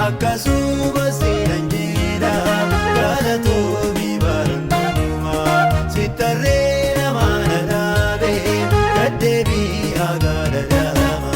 akkasuma siinan jedha galatoomii barannumaa sittarree namaa na dhaabe gaddeebii agaadha dama.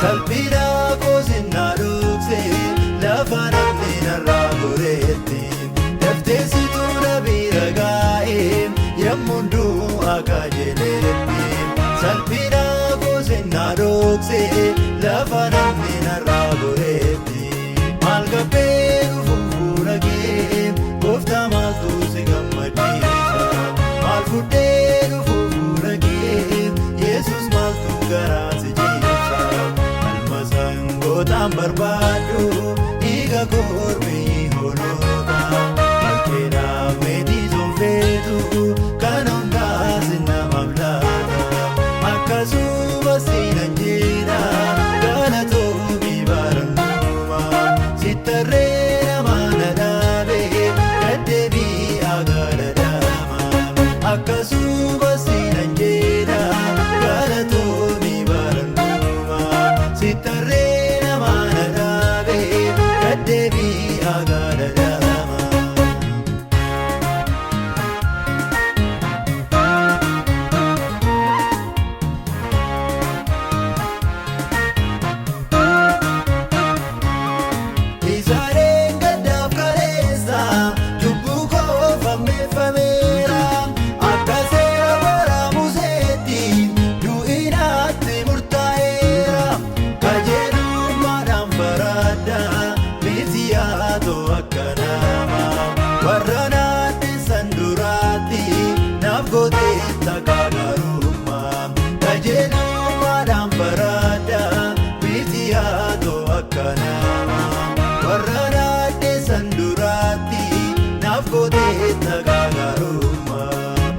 Salphina kosinna dhokse lafa namni narraa goreetti dafteessitu na bira gaa'e yemmuu du'a kaajeleetti. Salphina kosinna dhokse lafa namni narraa goreetti. Maal gabbee dhufu fuula kee gooftaa maaltu si gammachiisa? Maal fuudhee dhufu fuula kee Yesuus maaltu garaa si jiisa? Gotaan barbaadu dhiiga korbii hoolota bakkeedhaaf meetii soofeetu kan hundaas namaaf laata. Akkasuma siinan jedha galatoomii barannumaa sittarree namaa na dhaabe gaddeebii agaadha dama. Akkasuma siinan jedha galatoomii barannumaa sittarree gaddeebii agaadha dama. Isaareen gaddaaf kaleessa cubbuu koo fammeeffameera akka seera bara Museetti du'inaatti murtaa'eera qajeelummaadhaan faradda yaatoo akka namaa warra naadhisan duraatti naaf gootee takka garummaa qajeelummaadhaan faradda miti yaatoo akka namaa warra naadhisan duraatti naaf gootee takka garummaa.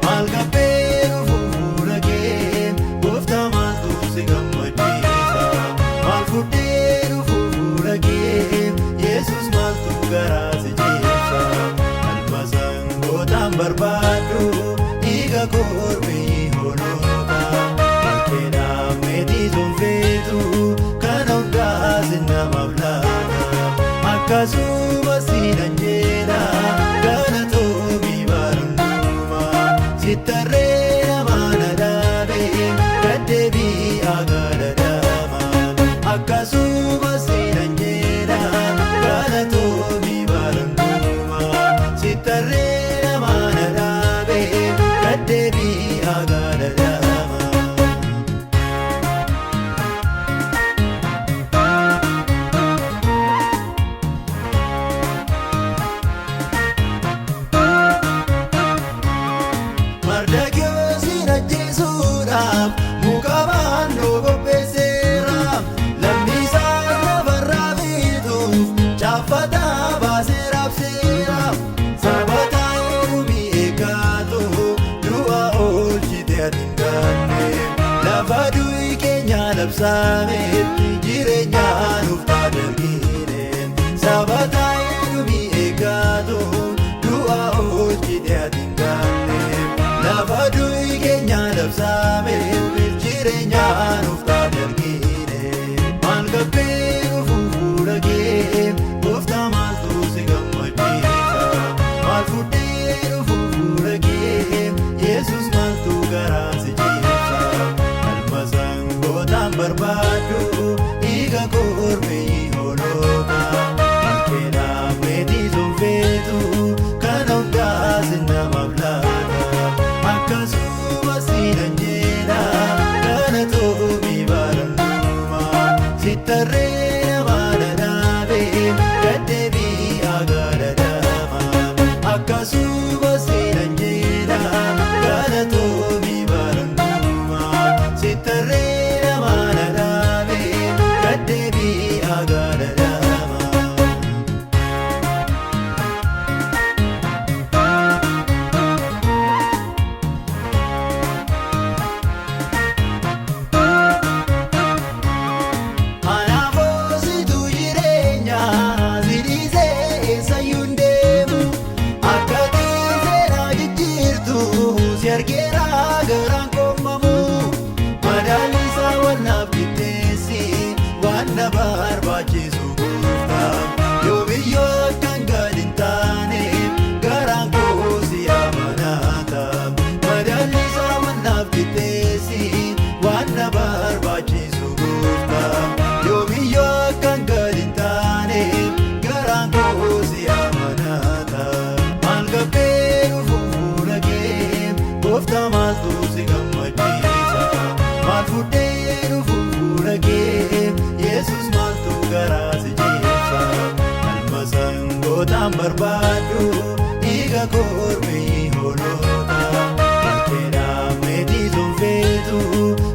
Maal gabbee dhufu fuula kee gooftaa maaltu si gammachiisa? Maal fuudhee dhufu fuula kee Yesuus maaltu garaa si jiisa? Almasaan gootaan barbaadu dhiiga korbii hoolota bakkeedhaaf meetii soofeetu kan hundaas namaaf laata. Akkasuma siinan jedha galatoomii barannumaa sittarree namaa na dhaabe gaddeebii agaadha dama. Akkasuma siinan jedha galatoomii barannumaa sittarree namaa na dhaabe gaddeebii agaadha dama. Mardakiyoosin ajjeesuudhaaf muka baannoo qopheesseera. Lammii isaa lafarraa bituuf caaffataa baasee raabseera. Saba taa'ee mi'eegatu du'a oolchite ati hin gaanne lafa du'i keenya labsaametti jireenya nuuf taadalgine. Saba taa'ee mi'eegatu du'a oolchite ati hin gaanne lafa du'i keenya labsaametti jireenya nuuf taadalgine. Maal gabbee dhufu fuula kee gooftaa maaltu si gammachiisa? Maal fuudhee dhufu fuula kee Yesuus maaltu garaa si jiisa? Almasaan gootaan barbaadu dhiiga korbii hoolota Sangotaan barbaadu dhiiga korbii hoolota bakkeedhaan meetii sonfeetu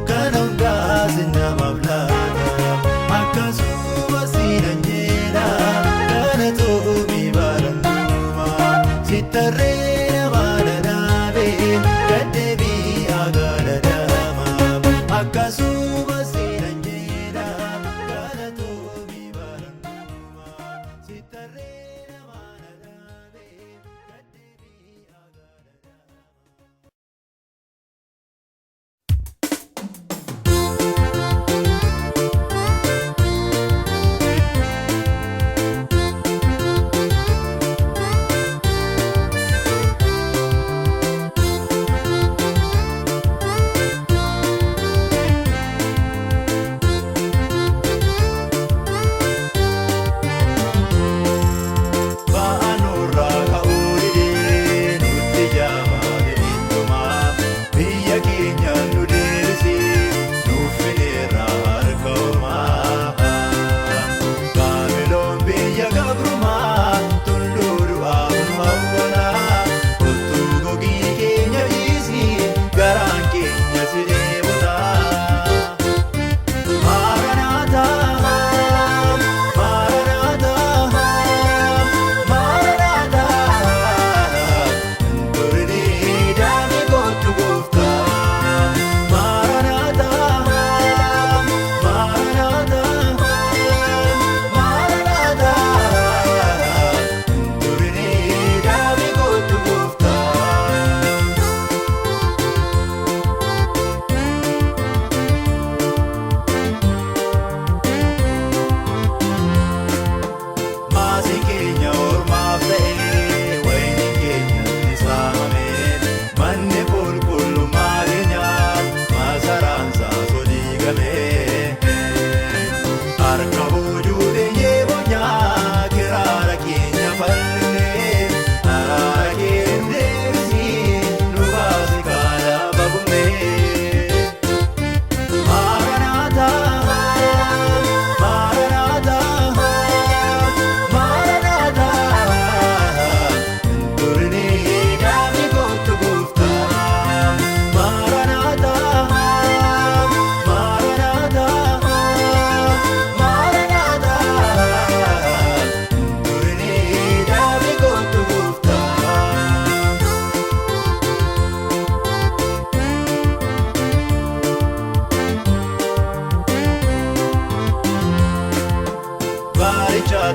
kan hundaas namaaf laata akkasuma siinan jedha kana toobii barannuma sittarree nama dhadhaabee gaddeebii agaadha dama akkasuma siinan jedha kana toobii barannuma sittarree.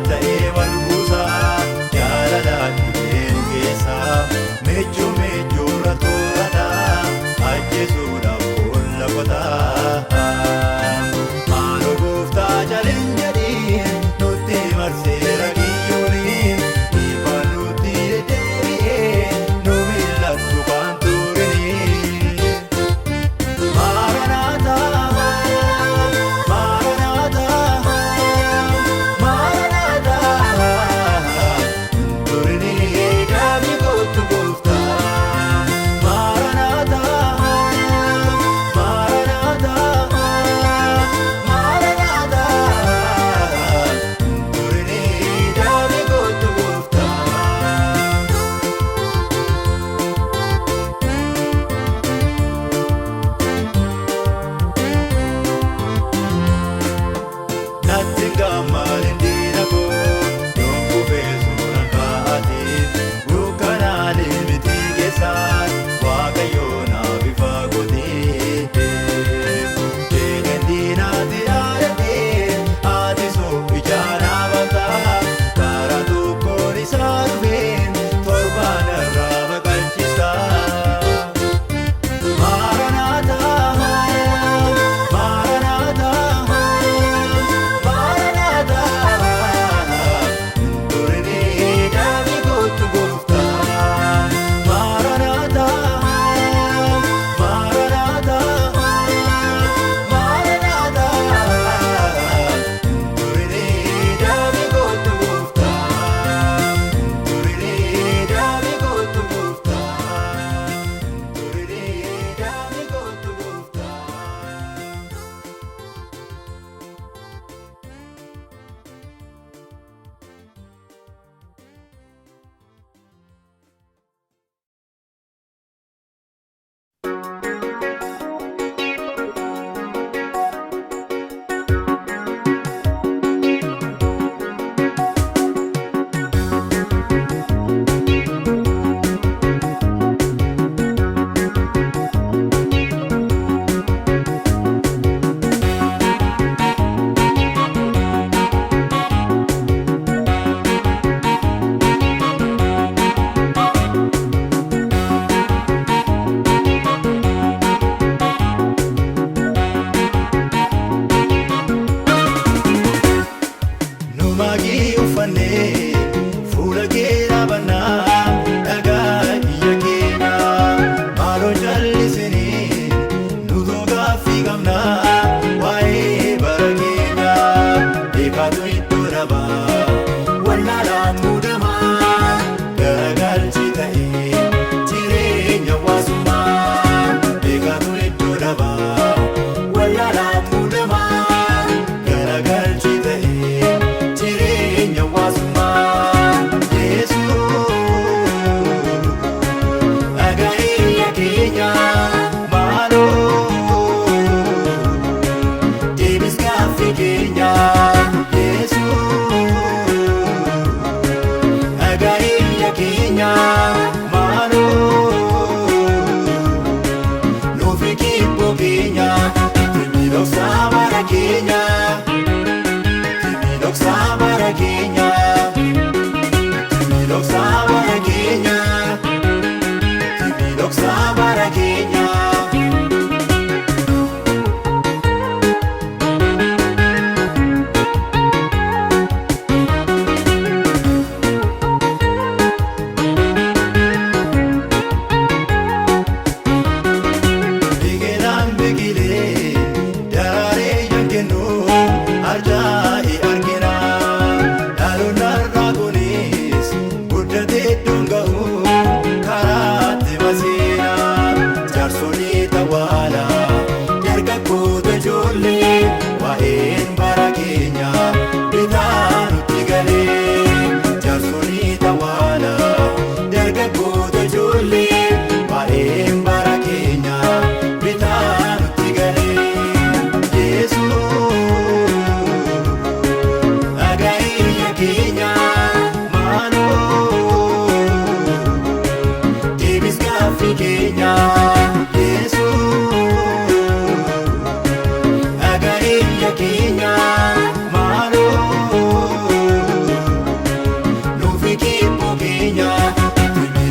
Ta'ee wal buusaa jaalalaan dhibeen keessaa meechuu meechuurra toorataa ajjeesuudhaaf boolla qotaa maaloo gooftaa jaleen jedhiin nutti marseera kiyyooliin dhiibbaan nutti deddeebi'ee nu mil'attu kan turinii Maranaataa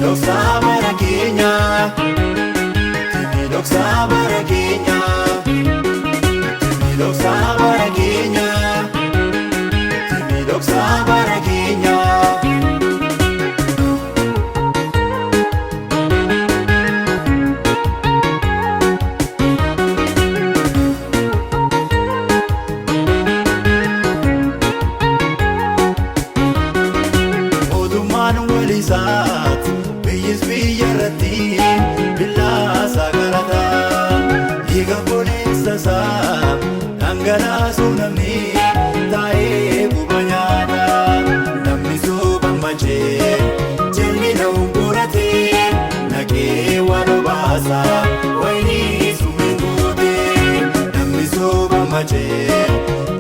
Timidoksa bara keenya, timidoksa bara keenya, timidoksa bara keenya, timidoksa bara keenya. Walisaat biyyis biyyarratti billaasaa galataa dhiiga booneensasaa dhangalaasuu namni taa'ee guba nyaata namni suuba machee jalli na hunguratee naqee waan obaasaa wayinii sumiin guutee namni suuba machee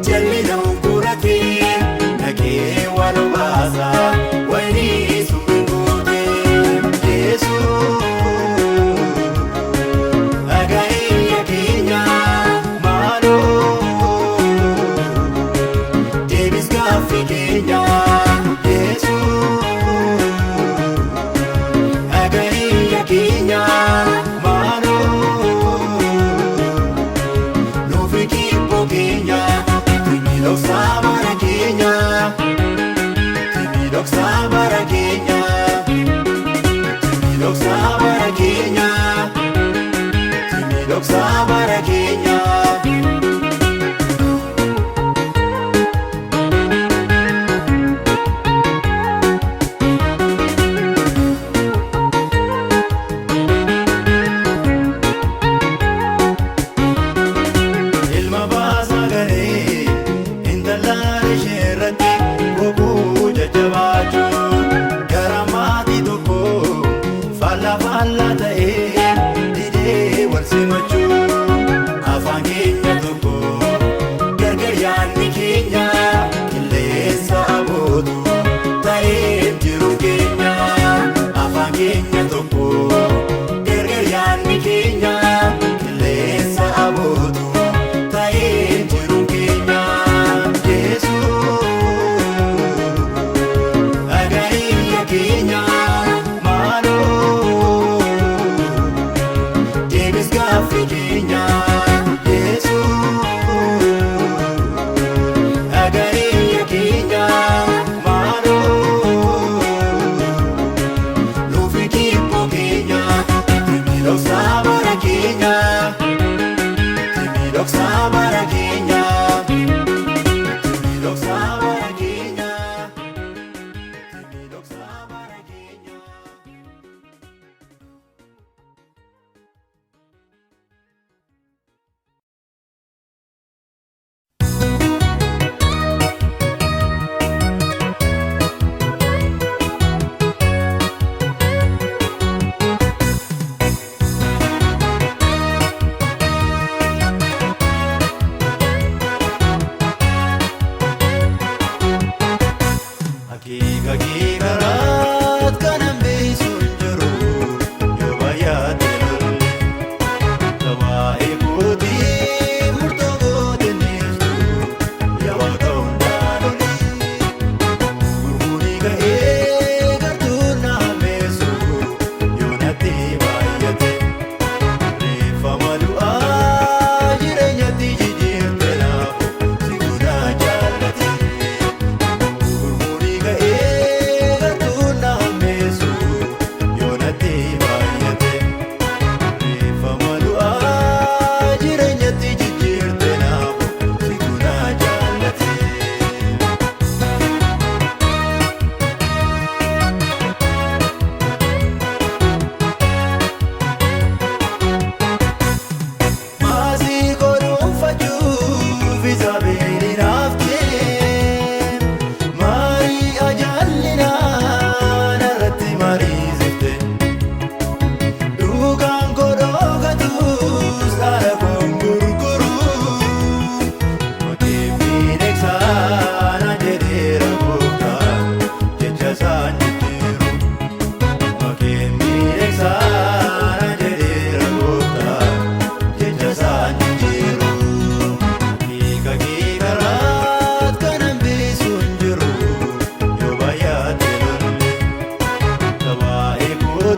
jalli na hunguratee naqee waan obaasaa wayinii sumiin guutee Yesuus agayya keenya maaloo deebis gaaffii keenya Yesuus agayya keenya maaloo nuufi kibboo keenya timidoksa bara keenya. Timidoksa bara keenya, timidoksa bara keenya, timidoksa bara keenya. Ilma baasaa garee intallaan ishee irratti goguu jajjabaachuun gara maatii tokko faallaa ta'ee didee wal simachuun afaan keenya tokko gargar yaadni keenya qilleensa abootu ta'ee jiru keenya afaan keenya tokko gargar yaadni keenya qilleensa abootu ta'ee jiru keenya Yesuus. Agayya keenya maaloo deebis gaaffii keenya Yesuus agayya keenya maaloo nuufi kibboo keenya timidoksa bara keenya timidoksa bara keenya timidoksa bara keenya. Hakika raat kanan beesun jiru yoo baay'ate lolli tawaa'ee kootii murtoo goote neessu yaa ta'uun daanoli gurmurii ga'ee gartuun naameessu yoo natti baay'ate reeffama du'aa jireenyatti jijjiirte naafu si guddaa jaallate. Ego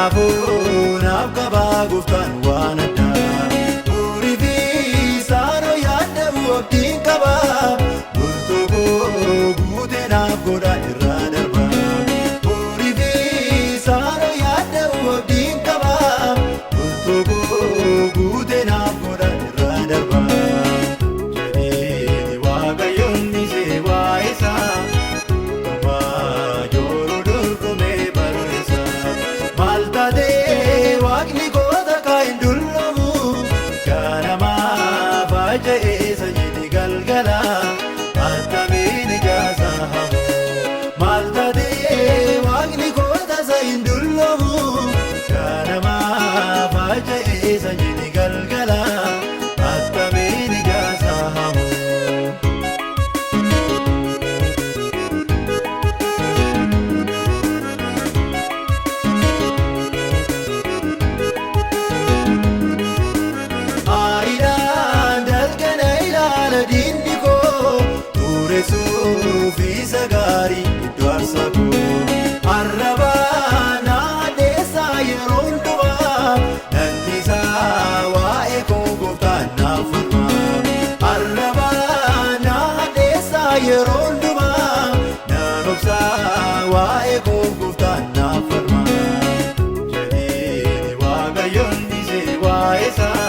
Kanaafuu naaf qabaa gooftaan waan addaa. Umurii fi saanoo yaaddamu abdiin qaba. Bultoo koo guutee naaf godha irraa darba. Umurii fi saanoo yaaddamu abdiin qaba. Bultoo koo guutee naaf godha irraa darba. Jedhee Waaqayyoon nisee waa'ee isaa. Suufisa gaarii iddoo aarsaa koo arrabaa naadheessaa yeroo hundumaa nannisaa waa'ee koo gooftaan naaf falmaa. Arrabaa naadheessaa yeroo hundumaa nan obsaa waa'ee koo gooftaan naaf falmaa. Jedhee Waaqayyoon nisee waa'ee isaa.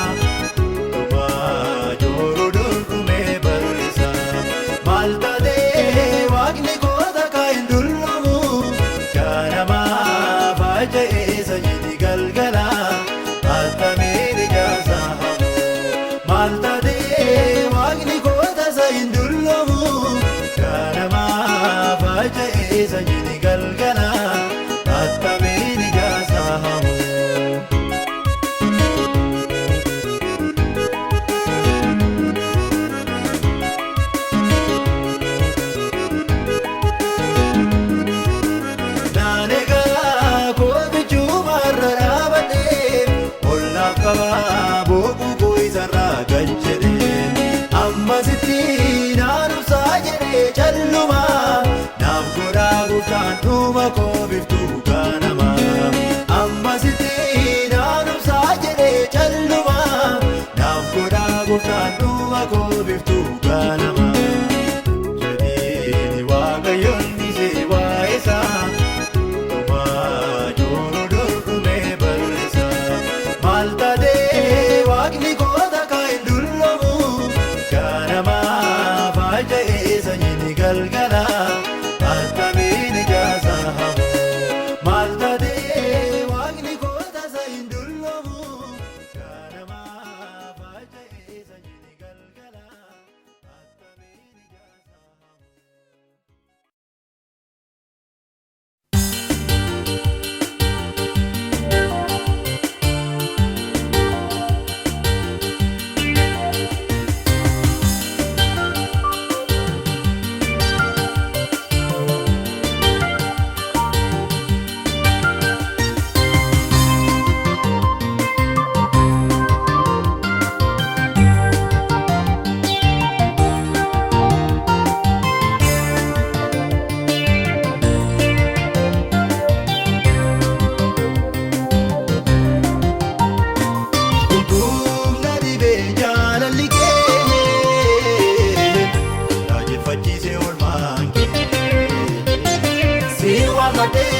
Sanjini galgala attameen ijaasaa hamu. Naanneegaa koobichuu marra dhaabadhee olnaaf qabaa boquu koo isarraa galchedhee ammasitti naan obsaa jedhee callumaa. Gooftaan dhuma koo biftuu ganamaa. Ammasitti naan obsaa jedhee callumaa. Naaf godhaa gooftaan dhuma koo biftuu ganamaa. Jedhee Waaqayyoon nisee waa'ee isaa. Dhumaa jooruu dorgomee barreessaa. Maal taatee Waaqni koo takka hin dulloomu. Ganamaa faayida'ee sanyiin galgala.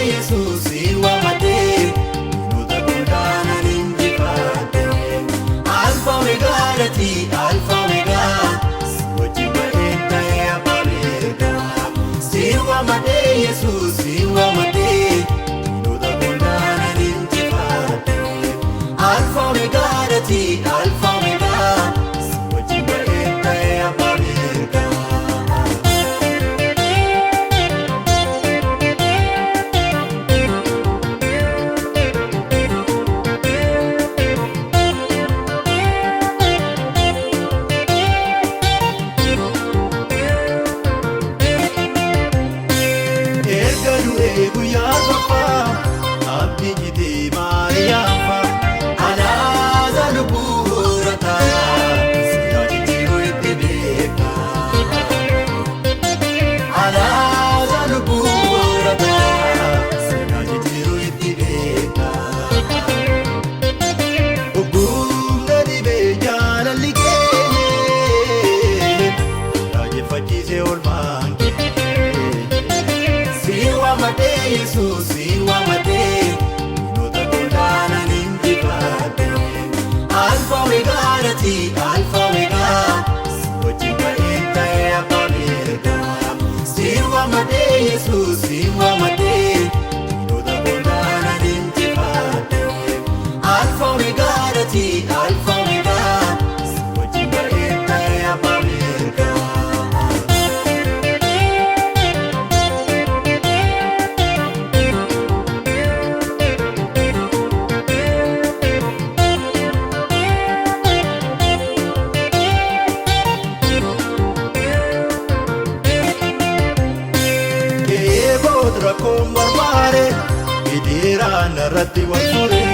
Yesus siwa mate nuta kundana ninjifate Alfa Omega dati Alfa Omega siwa enta ya parega siwa mate Yesus siwa mate nuta kundana ninjifate Alfa Omega dati Alfa Omega siwa enta ya parega raajeffachiise oolmaan kee. Siin waamadhee Yesuus siin waamadhee diinota godaanaan injifadhe. Alfa Omeegaa ati Alfa Omeegaa si wajjin ba'een ta'ee abbaa mirgaa. Siin waamadhee Yesuus siin waamadhee diinota godaanaan injifadhe. Alfa Omeegaa ati Alfa Omeegaa si wajjin ba'een ta'ee abbaa mirgaa. Rakkoon barbaade gidiraan irratti wal fure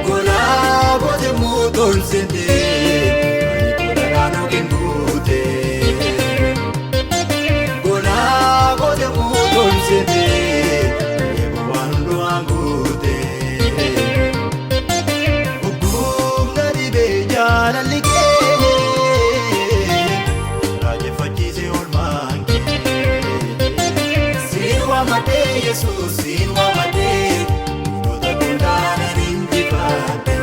golaa boode muutol seente ani godhadhaan ogen guute golaa boode muutol seente eebo waan du'aan guute hubbumna dhibee jaalalli kee raajeffachiise oolmaan kee. Siin waamadhee Yesuus siin waamadhee diinota godaanaan injifadhe.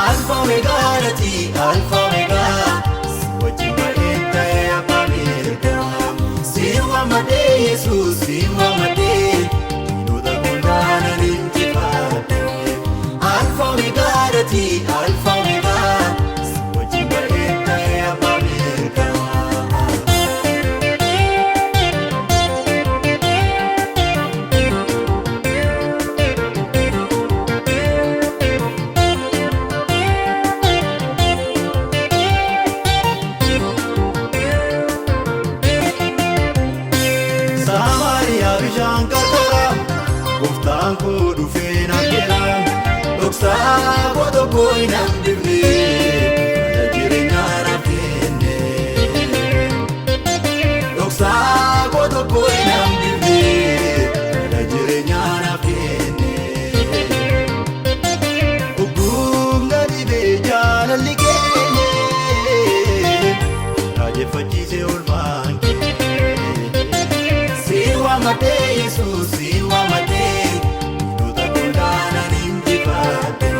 Alfa Omeegaa ati Alfa Omeegaa si wajjin ba'een ta'ee abbaa mirgaa. Siin waamadhee Yesuus siin waamadhee diinota godaanaan injifadhe. Alfa Omeegaa ati Alfa Omeegaa si wajjin ba'een ta'ee abbaa mirgaa. Bishaan qarqara gooftaan koo dhufee na keera. Dhoksaa koo tokko hin hambifne mana jireenyaa naaf kenne. Dhoksaa koo tokko hin hambifne mana jireenyaa naaf kenne. Hubbumna dhibee jaalalli kee raajeffachiise oolmaan kee. Siin waamadhee Yesuus siin waamadhee diinota godaanaan injifadhe.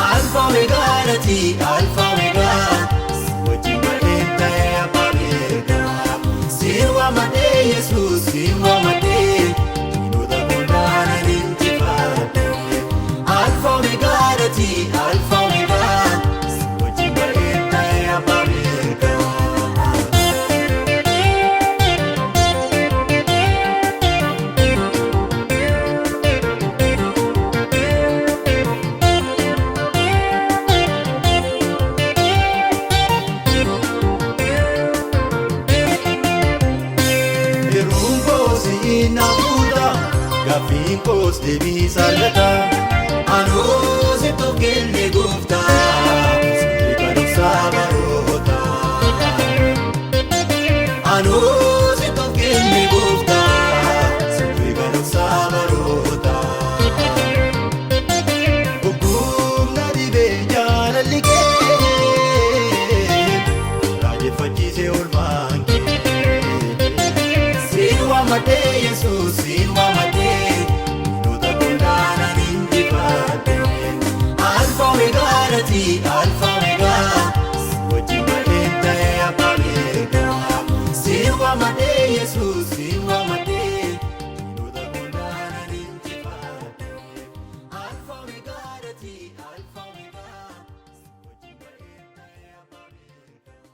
Alfa Omeegaa ati Alfa Omeegaa si wajjin ba'een ta'ee abbaa mirgaa. Siin waamadhee Yesuus siin waamadhee diinota godaanaan injifadhe. Alfa Omeegaa ati Alfa Omeegaa si wajjin ba'een ta'ee abbaa mirgaa. Gaafiin koos deebii argata. Anoo si tokkenne gooftaa sirrii kadhoksaa baroota. Anoo si tokkenne gooftaa sirrii kadhoksaa baroota. Hubbumna dhibee jaalalli kee raajeffachiise oolmaan kee. Siin waamadhee Yesuus siin waamadhee diinota godaanaan injifadhe. Alfa Omeegaa ati Alfa Omeegaa si wajjin ba'een ta'ee abbaa mirgaa. Siin waamadhee Yesuus siin waamadhee diinota godaanaan injifadhe. Alfa Omeegaa ati Alfa Omeegaa si wajjin ba'een ta'ee abbaa mirgaa.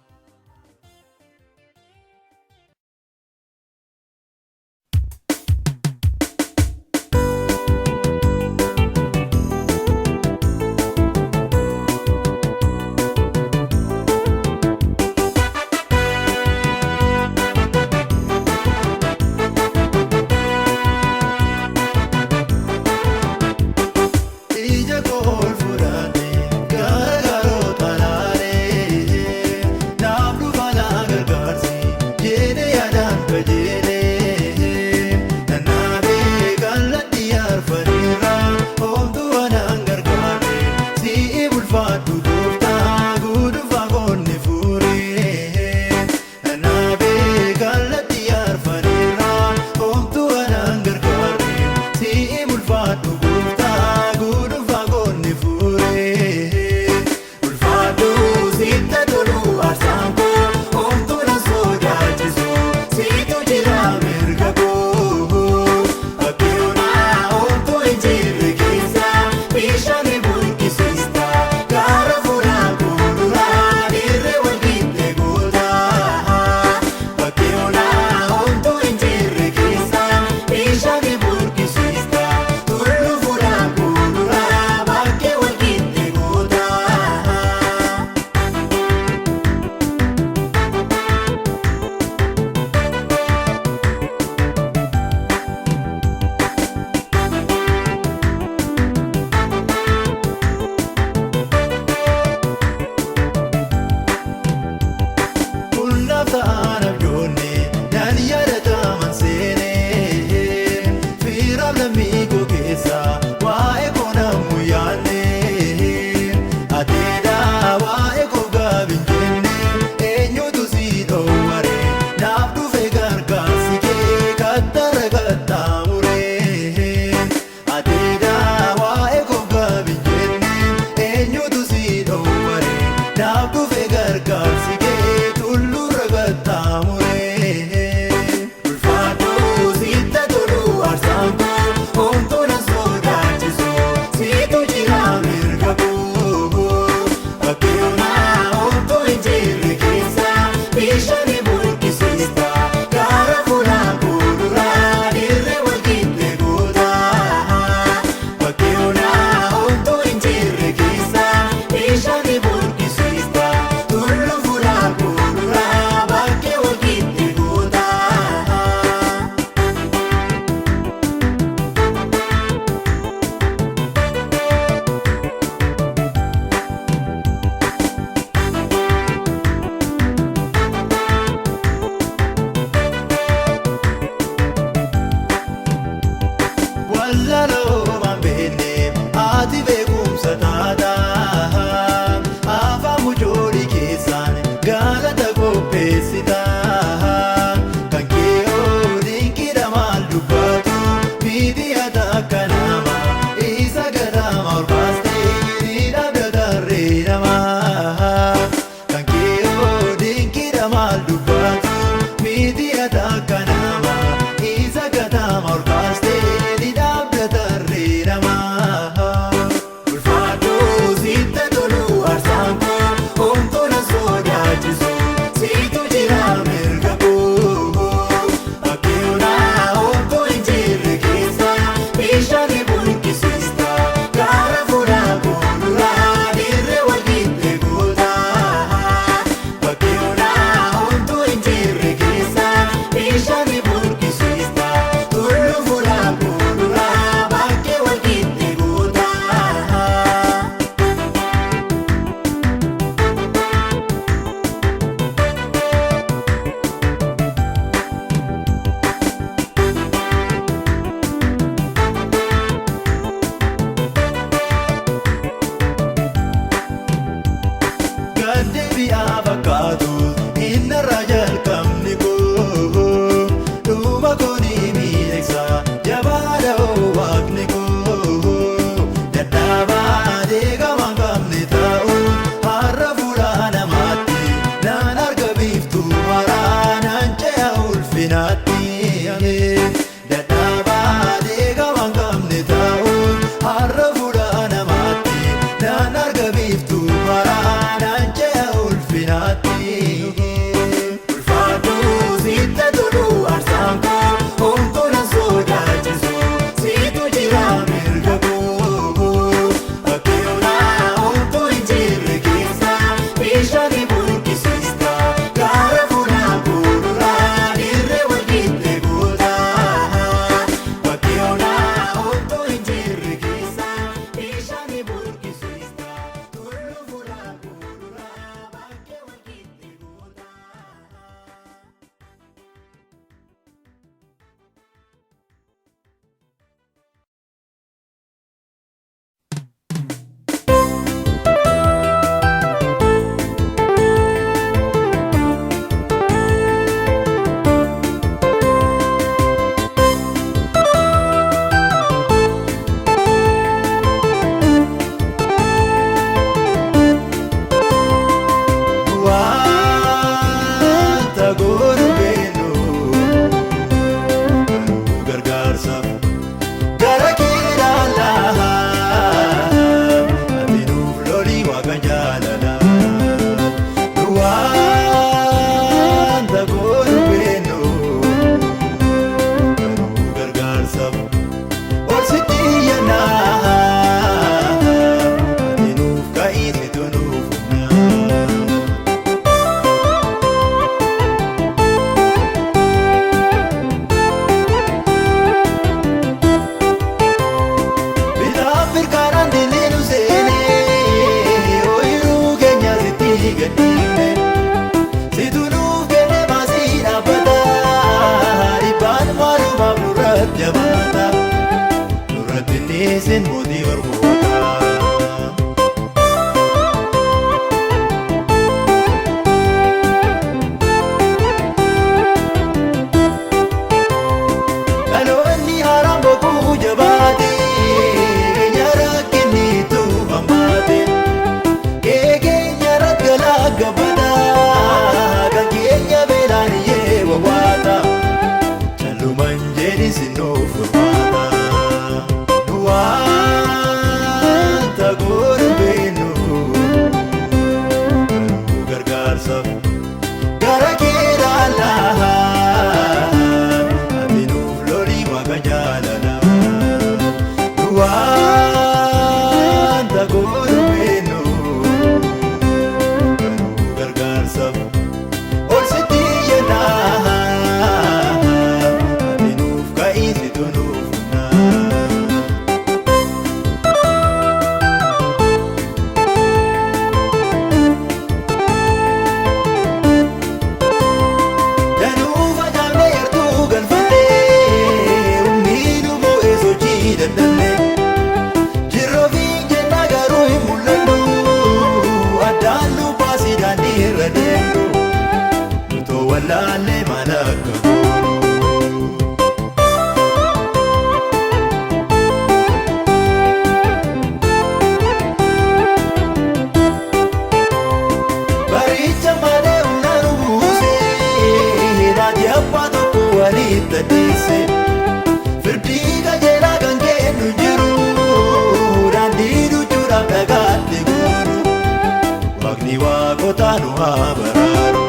ulfinaatti dadhabaa deega waan qabne taa'uun har'a fuula namaatti naan arga biiftuu maraa naan ce'a ulfinaatti. Ulfaadhu sitti tolu aarsaan koo homtuu na sodaachisu siitu jira mirga koo bakki onaa homtuu hin jirre keessa bishaan burqisiista gaara fuudhaa fuudhuraa dirree walqixxe goota bakki onaa homtuu hin jirre keessa bishaan burqisiista tulluu fuudhaa fuudhuraa bakkee walqixxe goota. Wanta goonu beenu gargaarsaaf gara keedhaan lahaa ati nuuf lolii waaqa jaalala. Wanta goonu beenu gargaarsaaf ol sitti iyyannaa ati nuuf ka'iisitu nuuf humnaa. Bilaaf birkaadhaan diinni seenee ooyiruu keenya sitti gadhiifne situ nuuf kenne maasii dhaabbata dhibbaan maalumaaf nurratti jabaata nurratti dhiisin mootii ormoota. Dhaloonni haaraan boquu jabaate keenya rakkinni tuufammaate keenya rakkalaa gabbata kan keenya beelaan iyyee wawwaata callumaan jedhi sinnoof furmaata. Wanta goonu beenu gargaarsaaf gara keedhaan lahaa ati nuuf lolii waaqa jaalala. Wanta goonu beenu gargaarsaaf ol sitti iyyannaa ati nuuf ka'iisitu nuuf humnaa. Danuu facaafnee yartuu galfannee humni nu bu'ee sochii dadhabnee jirroo fi jennaa garuu hin mul'annu addaan nu baasii daandii irra deemnu nutoo wallaallee maal akka goonu. Baricha malee humna nu buusee naati abbaa tokko walitti addeesse firdii qajeelaa kan kennu jiru daandii duchuudhaaf dhagaatti guuru waaqni waaqota nu haa baraaru.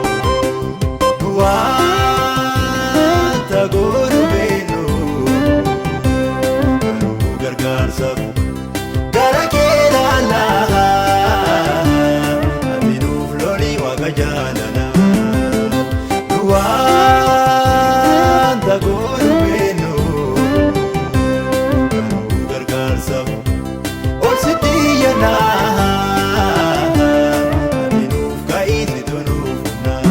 Wanta goonu beenu gargaarsaaf gara keedhaan lahaa ati nuuf lolii waaqa jaalala. Wanta goonu beenu gargaarsaaf ol sitti iyyannaa ati nuuf ka'iisitu nuuf humnaa.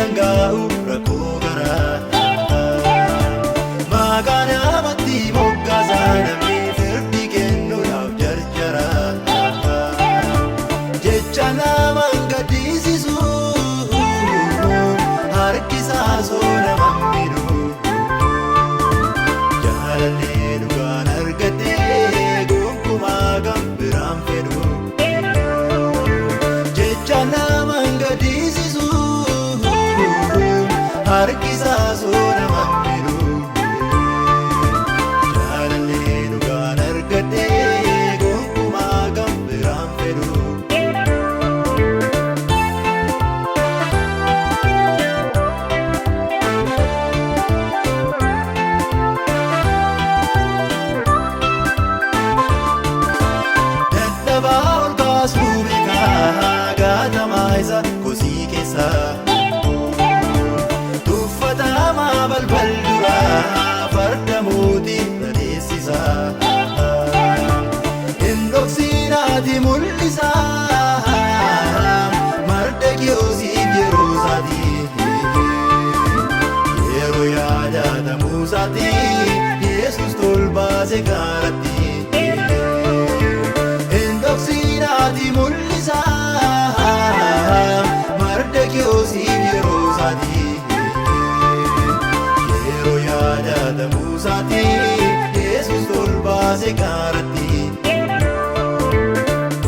dhangaa'u rakkoo garaa maqaa namatti moggaasaa namni firdi kennuudhaaf jarjara jecha nama gaddisiisu harkisaa soo nama miidhu jaalallee dhugaan argatee gonkumaa kan biraan fedhu jecha nama gaddisiisu harkisaa soo nama miidhu jaalallee dhugaan argatee gonkumaa kan biraan fedhu. Kosii keessa tuffatamaa balbal duraa farda mootii dhadeessisa indhoksinaati mul'isa Mardokiyoosiif yeroo isaati yeroo yaadatamuu isaati Yesuus tolbaase gaaratti indhoksinaati mul'isa Mardokiyoosiif yeroo isaati yeroo yaadatamuu isaati Yesuus tolbaase gaaratti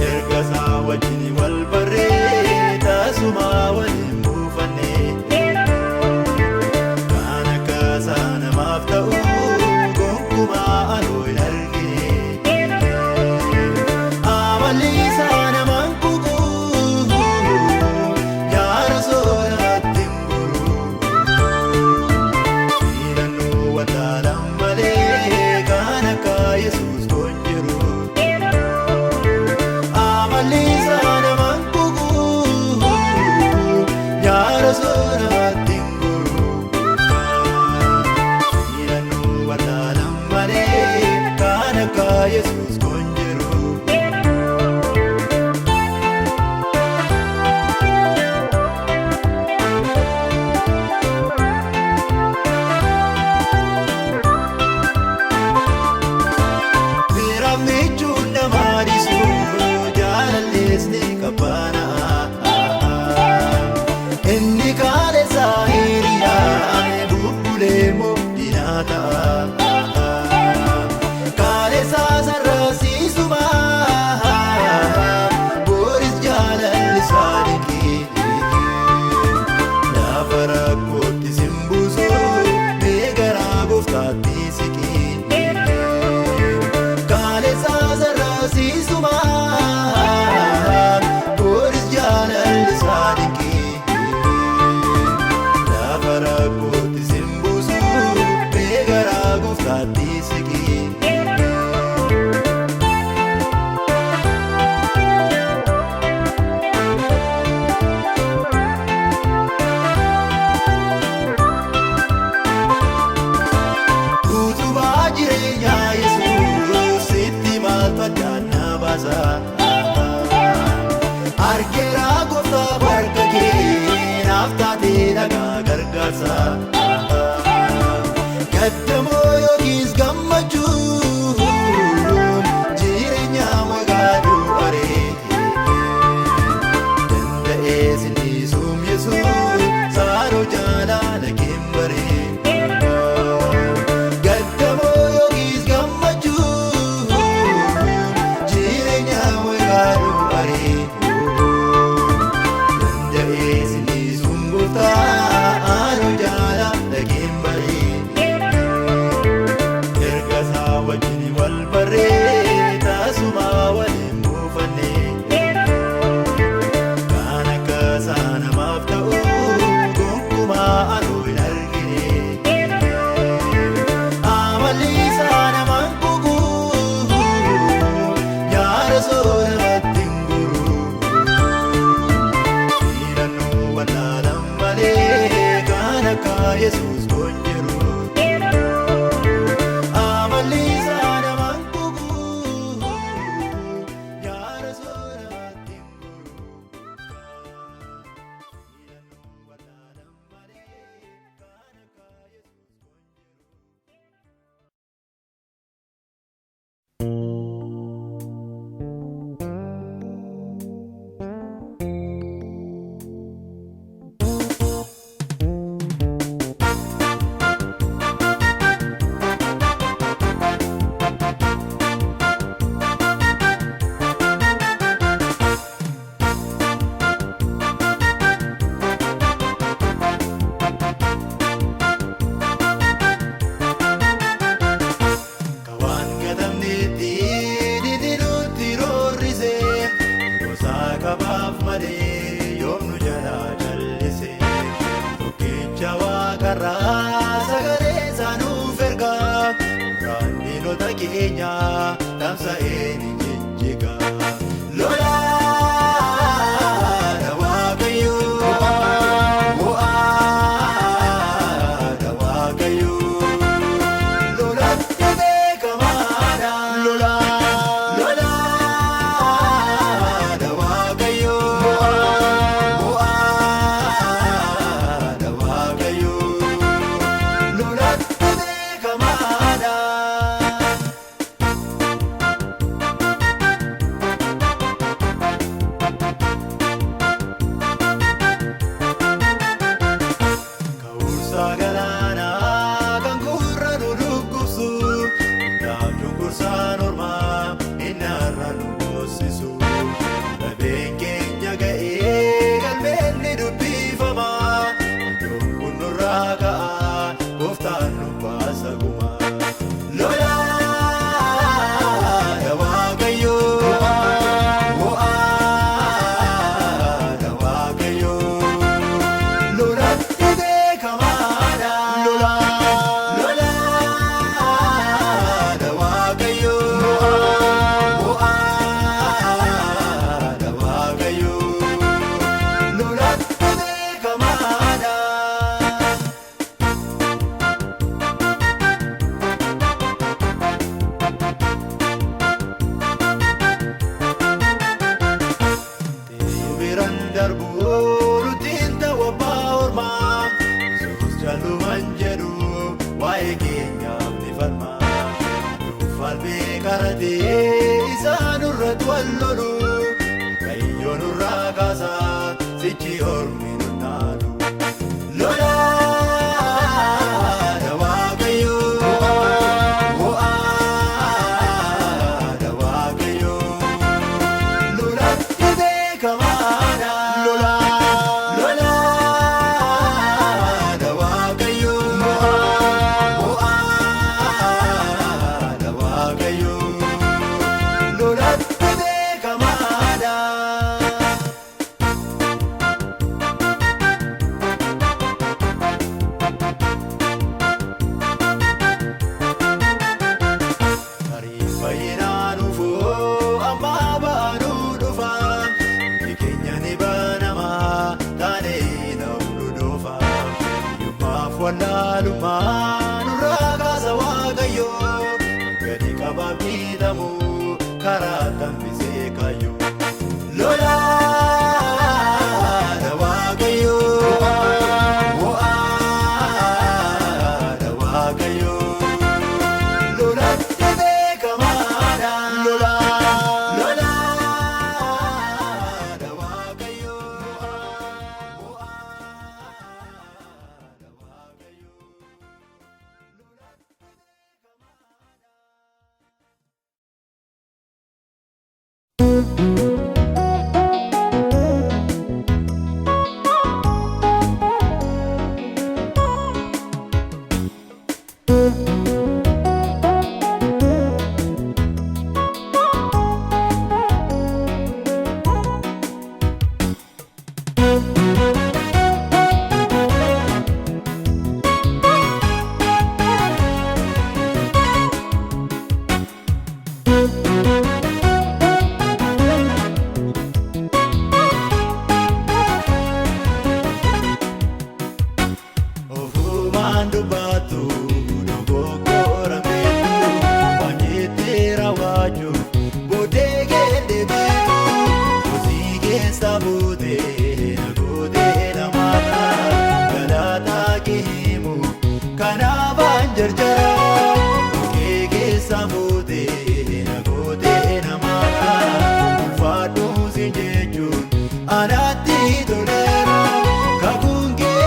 erga isaa wajjin wal barree taasumaa waliin buufanne kan akka isaa namaaf ta'u gonkumaa anoo hin argine amalli isaa namaan kuku yaara soorratti hin buru filannoo wataalan malee kan akka Yesuus kun jiru amalli isaa namaan kuku yaara soorratti hin buru filannoo wataalan malee kan akka Yesuus kun jiru. Inni kaalesa hiriyaa bubbulee moodinaa ta'a kaalesa sarrasiisuma booris jaalallisaa dhiqee lafa rakkootti simbuusu meegaraa gooftaatti siqee kaalesa sarrasiisuma booris jaalallisaa dhiqee rakkootti simbuusu meegaraa gooftaatti siqee. Utubaa jireenyaa Yesuus sitti maaltu addaan na baasa argeera gooftaa harka kee naaf taatee dhagaa gargaarsa gaddamoo yookiis gammachuu jireenya magaaduu aree danda'ee sinniisuum Yesuus saaroo jaalala keen baree gaddamoo yookiis gammachuu jireenya magaaduu aree danda'ee sinniisuum aanoo jaalala keen baree erga isaa wajjin wal barree taasumaa waliin buufanne kan akka isaa namaaf ta'u gonkumaa anoo hin argine amalli isaa namaan kuku yaara soorratti hin guru filannoo wataalan malee kan akka Yesuus kun jiru. Yaara soorratti hin guru. keenya tamsa'ee ni jijjiga. Lolaadha Waaqayyo, mo'aadha Waaqayyo, lolatti beekamaadha. Lolaadha Waaqayyo, mo'aadha Waaqayyo, lolatti beekamaadha. Ka'umsa galaanaa kan gurra nu dhukkubsu, daabduun gorsaan ormaa inni har'a nu boosisu. Dhabeen keenya ga'ee galmeen ni dubbifama, iddoon kun nurraa ka'a gooftaan nu baasa guma. Lolaadha Waaqayyo, mo'aadha Waaqayyo, lolatti beekamaadha. Lolaadha Waaqayyo, mo'aadha Waaqayyo, lolatti beekamaadha. Teessoo biraan darbuu nutiin ta'u abbaa ormaa, Yesuus jaalumaan jedhu waa'ee keenyaaf ni falma. Nuuf falmee qaratee isaan irratti wal lolu, Waaqayyo nurraa kaasa sichi ormi nu naalu. Lolaadha Waaqayyo, mo'aadha Waaqayyo, lolatti beekamaadha. Lolaadha Waaqayyo, mo'aadha Waaqayyo, lolatti beekamaadha. Tarii fayyinaan ufoo amma baanuu dhufa, biyyi keenya ni banama taanee namnu dhufa. Yommaaf wallaalummaa nurraa kaasa Waaqayyo, gadi qabaaf miidhamu karaa tambisee kaayyo. Lolaadha Waaqayyo, mo'aadha Waaqayyo, lolatti beekamaadha. Lolaadha Waaqayyo, mo'aadha Waaqayyo, lolatti ofumaan dubbatu dogoggora beeku, waan jettee raawwachuu booddee keenya beeku. Hojii keessa buutee na gootee namaadha, galaataa kee himu kanaafaan jarjara. Kee keessa buutee na gootee namaadha, ulfaadhu siin jechuun anaatti toleera. Kakuun kee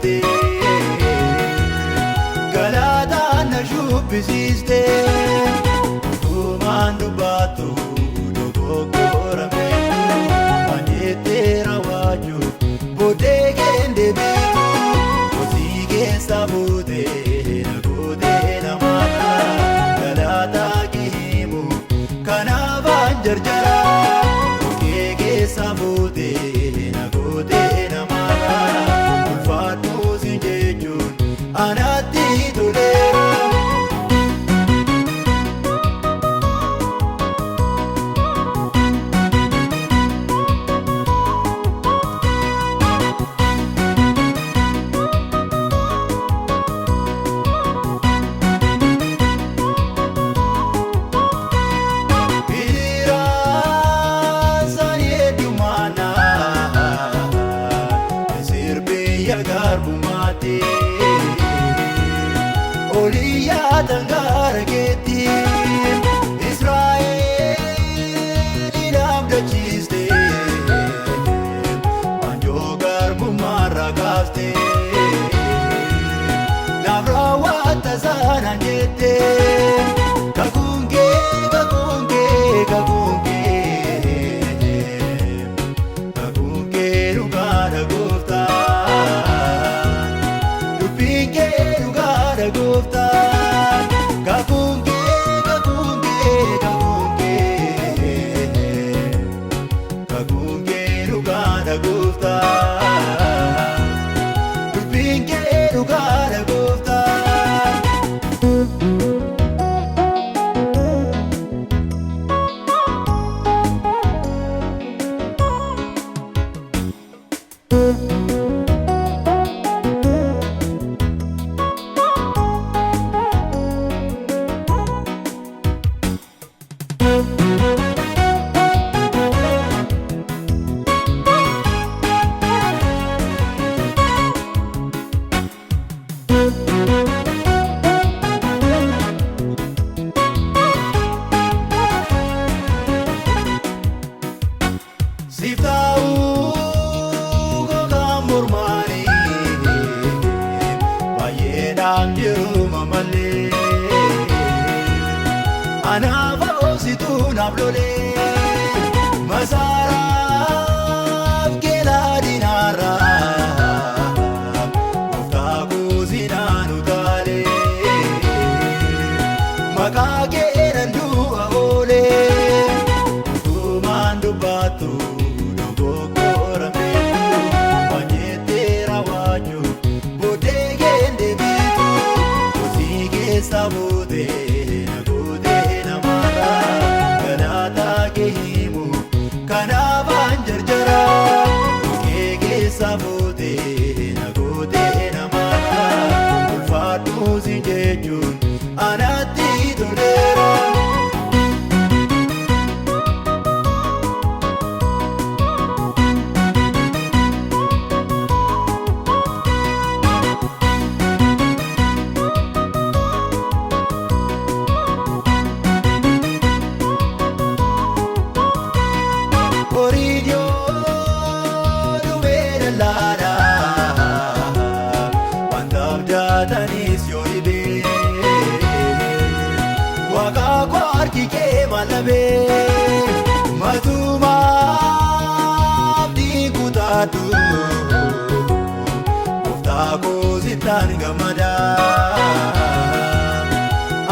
barsiiste galaataan na shubbisiiste utumaan dubbattu dogoggorame manjettee raawwachuu booddee keende beeku hojii keessa buutee na gootee namaadha galaataa kihimu kanaafaan jarjara okkee keessa buutee na gootee namaadha ulfaadhu si jechuun anatti toleera. Oliyaa tangaara keetti Israa'eel abdachiiste waanjoo garbummaarraa kaafte naaf raawwatta saanaan jette kakuun kee kakuun kee kakuun kee kakuun kee dhugaadha gooftaa dubbiin kee dhugaadha gooftaa kakuun kee kakuun kee kakuun kee kakuun kee dhugaadha gooftaa dubbiin kee dhugaadha gooftaa. Siftaa'uu gogaan mormaanii baay'eedhaan jiruma malee anaaf oosituu naaf lolee masaaraaf keelaa dinaarraa gooftaa kuusinaan utaalee maqaa keenan du'a oolee utumaan dubbattu sabootee na gootee namaadha galaataa kehimu kanaafaan jarjara okkee keessa buutee na gootee namaadha ulfaadhu si jechuun anatti toleera. Tanis yoo dhibee waaqaa koo harki kee malabee matumaaf diikutaadhu gooftaa koo sittaan gammada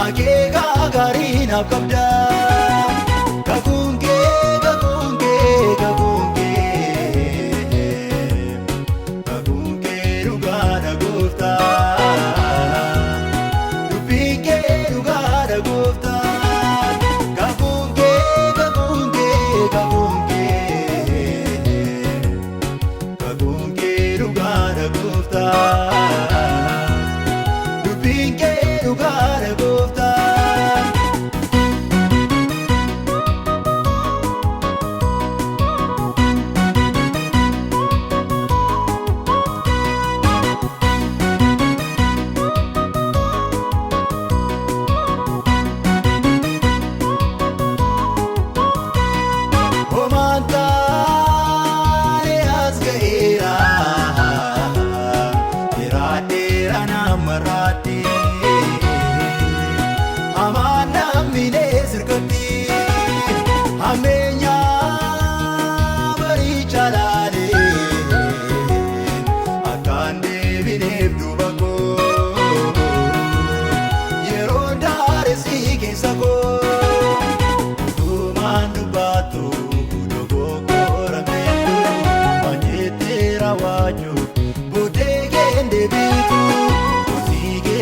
akeekaa gaarii naaf qabda kakuun kee kakuun kee kakuun kee kakuun kee dhugaadha gooftaa. Dubbiin kee dhugaadha gooftaa.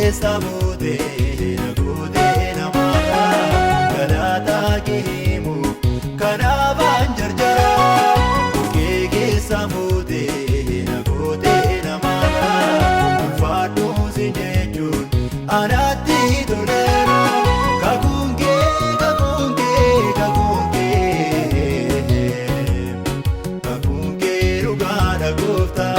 keessa buutee na gootee namaa galaataa kee himu kanaafaan jarjara bukkee keessa buutee na gootee namaa ulfaadhuu si jechuun anaatti toleera kakuun kee kakuun kee kakuun kee kakuun kee dhugaadha gooftaa.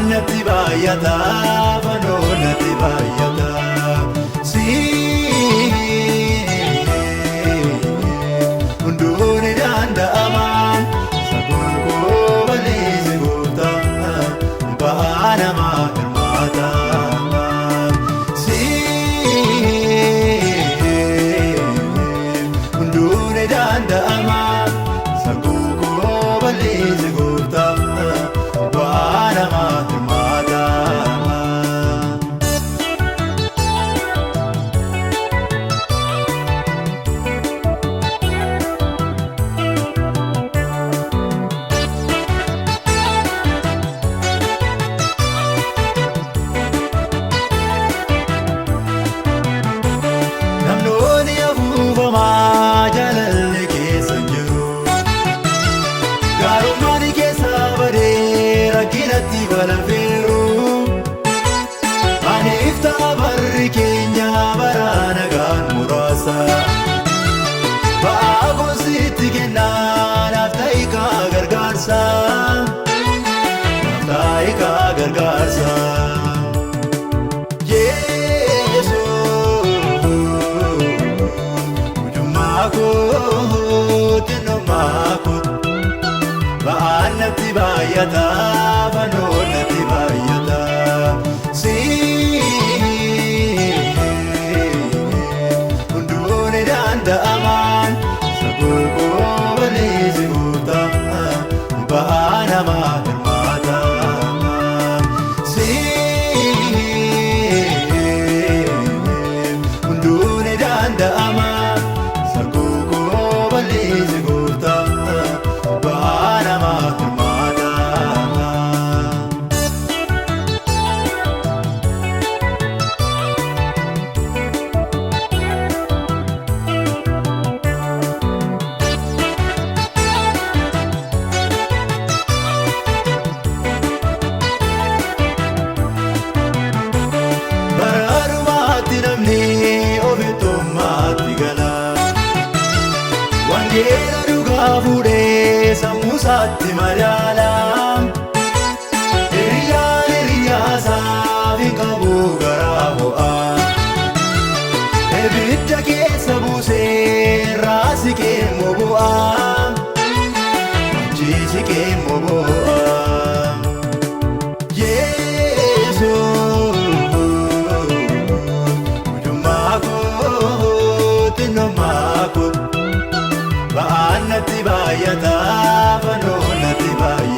Natti baay'ata banoo natti baay'ata si hunduun danda'ama sababii koo bal'eesse gooftaa ba'aa namaa hirmaata si hunduun danda'ama sababii koo bal'eesse gooftaa ba'aa namaa. Aniif ta'a barri keenya baraana gaan muraasa ba'aa goositti kennaa naaf ta'i kaa gargaarsa naaf ta'i kaa gargaarsa Yesuus ujummaa koo xinnummaa koo ba'aan natti baay'ata banoo natti baay'ata si hunduun danda'ama sababii koo bal'eesse gooftaa ba'aa namaa hirmaata si hunduun danda'ama sababii koo bal'eesse gooftaa ba'aa namaa hirmaata. Wangeela dhugaa fuudhee sammuu isaatti madaala hiriyaan hiriyaasaaf hin qabu garaa ho'aa ibidda keessa buusee raasi keemmoo bu'aa jiisi keemmoo bu'aa Yesuus ujummaa koo xinnummaa koo ba'aan natti baay'ata banoo natti baay'ata.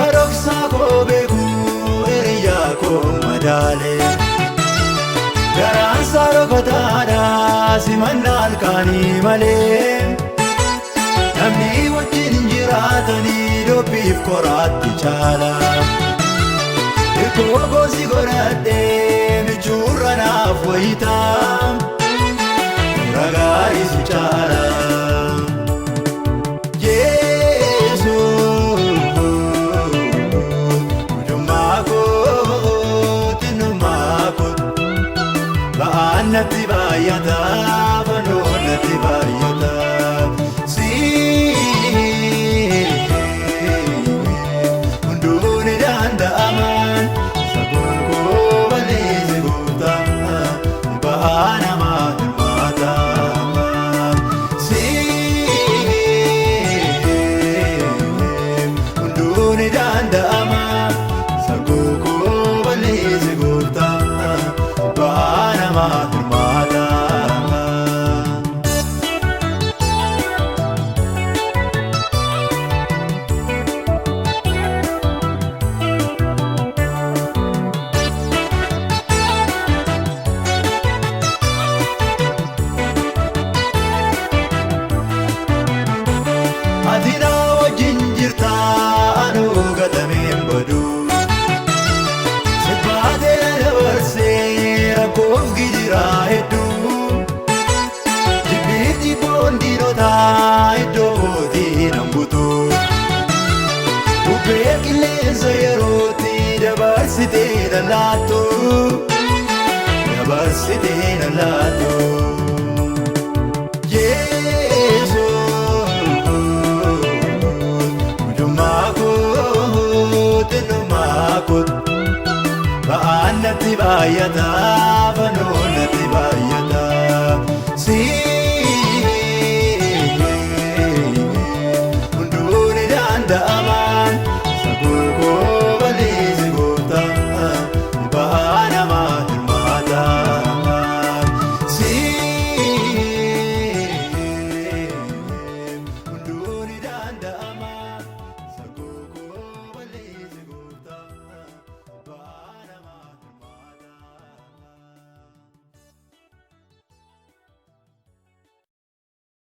Karoksa ko beeku hiriyaa koo madaale garaan saaroo kotaadha simannaa halkanii malee namni wajjin jiraatanii dubbiif koraatti caala hirkoo gosi godhadhee michuurra naaf wayitaa ragaarii si caala. Natti baay'ata fannoo natti baay'ata hunduun ni danda'aman sababoon koo balleesse goota ba'aa namaa hirmaata hunduun ni danda'aman sababoon koo balleesse goota ba'aa namaa hirmaata. Ati na wajjin jirta anuu gatameen badu si baatee na dabarsee rakkoof gidiraa hedduu jibbiif jibboon diinotaa iddoo mootii nan butu bubbee qilleensa yerootti dabarsitee na laattu dabarsitee na laattu. Ba'aan natti baay'ata